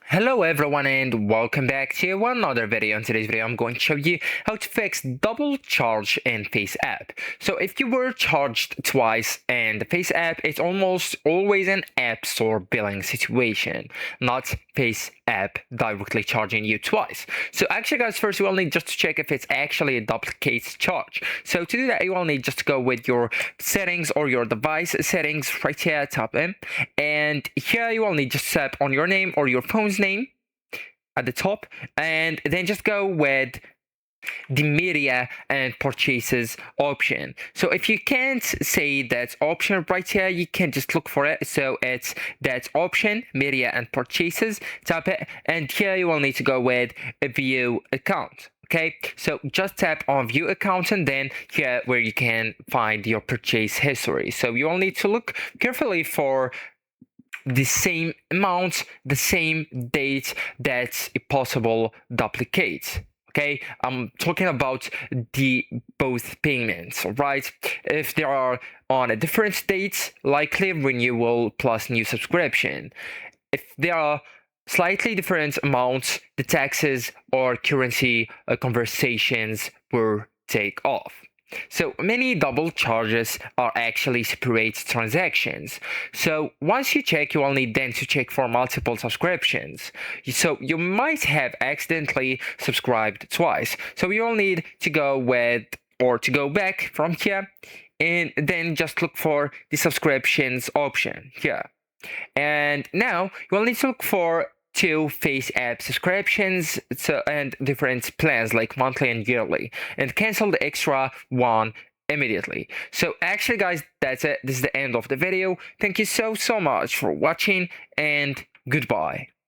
Hello everyone and welcome back to another video. In today's video I'm going to show you how to fix double charge in FaceApp. So if you were charged twice in the FaceApp, it's almost always an App Store billing situation, not FaceApp directly charging you twice. So actually guys, first you will need just to check if it's actually a duplicate charge. So to do that you will need just to go with your settings or your device settings right here, tap in, and here you will need just tap on your name or your phone's name at the top, and then just go with the media and purchases option. So if you can't say that option right here, you can just look for it. So it's that option, media and purchases, tap it, and here you will need to go with a view account. Okay, so just tap on view account and then here where you can find your purchase history. So you will need to look carefully for the same amount, the same date that's a possible duplicate. Okay, I'm talking about the both payments, right? If they are on a different date, likely renewal plus new subscription. If they are slightly different amounts, the taxes or currency conversations will take off. So many double charges are actually separate transactions. So once you check, you will need then to check for multiple subscriptions. So you might have accidentally subscribed twice. So you will need to go with or to go back from here and then just look for the subscriptions option here. And now you will need to look for two FaceApp subscriptions and different plans like monthly and yearly, and cancel the extra one immediately. So actually guys, that's it. This is the end of the video. Thank you so much for watching and goodbye.